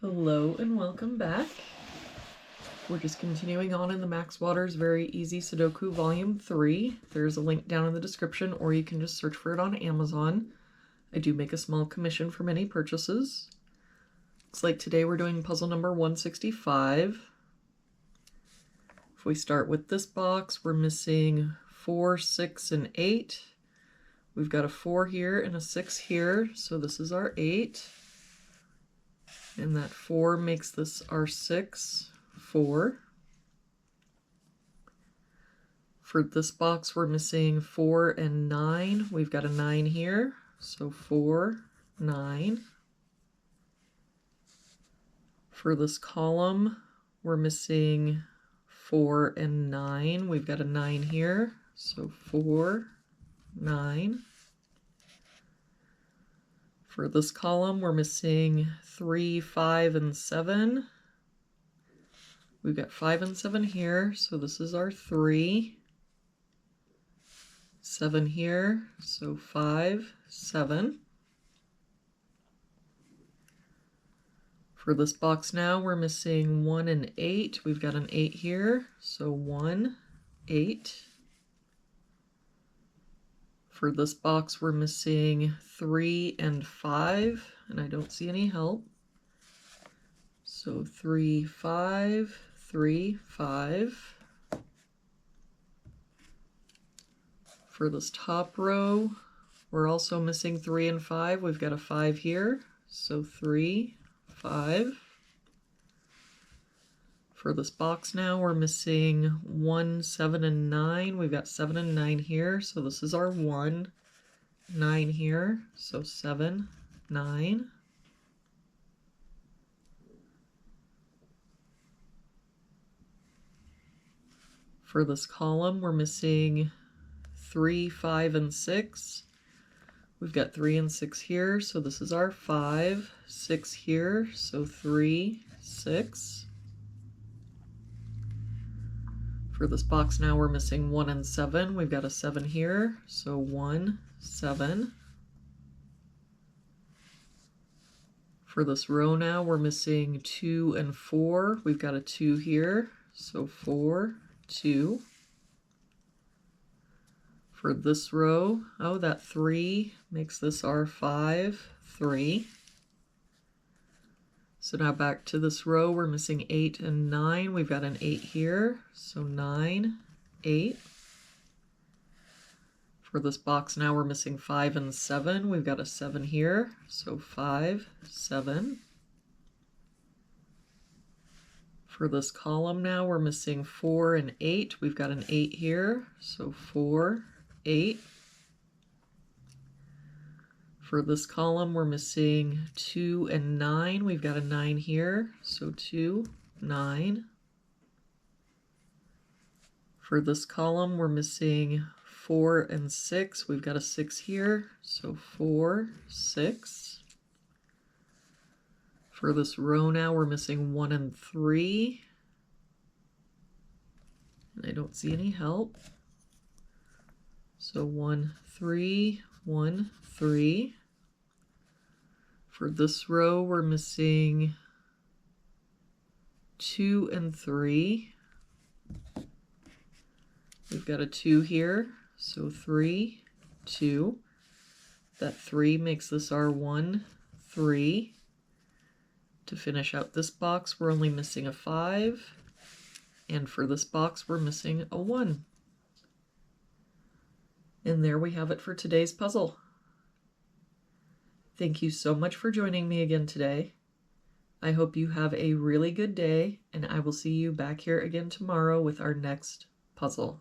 Hello and welcome back. We're just continuing on in the Max Waters Very Easy Sudoku Volume 3. There's a link down in the description, or you can just search for it on Amazon. I do make a small commission for many purchases. Looks like today we're doing puzzle number 165. If we start with this box, we're missing 4, 6, and 8. We've got a 4 here and a 6 here, so this is our 8. And that 4 makes this our 6, 4. For this box, we're missing 4 and 9. We've got a 9 here, so 4, 9. For this column, we're missing 4 and 9. We've got a 9 here, so 4, 9. For this column, we're missing 3, 5, and 7. We've got 5 and 7 here, so this is our 3. 7 here, so 5, 7. For this box now, we're missing 1 and 8. We've got an 8 here, so 1, 8. For this box, we're missing 3 and 5, and I don't see any help. So 3, 5, 3, 5. For this top row, we're also missing 3 and 5. We've got a 5 here, so 3, 5. For this box now, we're missing 1, 7, and 9. We've got 7 and 9 here, so this is our 1. 9 here, so 7, 9. For this column, we're missing 3, 5, and 6. We've got 3 and 6 here, so this is our 5. 6 here, so 3, 6. For this box now, we're missing 1 and 7. We've got a 7 here, so 1, 7. For this row now, we're missing 2 and 4. We've got a 2 here, so 4, 2. For this row, oh, that 3 makes this our 5, 3. So now back to this row, we're missing 8 and 9. We've got an 8 here, so 9, 8. For this box now, we're missing 5 and 7. We've got a 7 here, so 5, 7. For this column now, we're missing 4 and 8. We've got an 8 here, so 4, 8. For this column, we're missing 2 and 9. We've got a 9 here, so 2, 9. For this column, we're missing 4 and 6. We've got a 6 here, so 4, 6. For this row now, we're missing 1 and 3. And I don't see any help. So 1, 3, 1, 3. For this row, we're missing 2 and 3. We've got a 2 here, so 3, 2. That 3 makes this our 1, 3. To finish out this box, we're only missing a 5. And for this box, we're missing a 1. And there we have it for today's puzzle. Thank you so much for joining me again today. I hope you have a really good day, and I will see you back here again tomorrow with our next puzzle.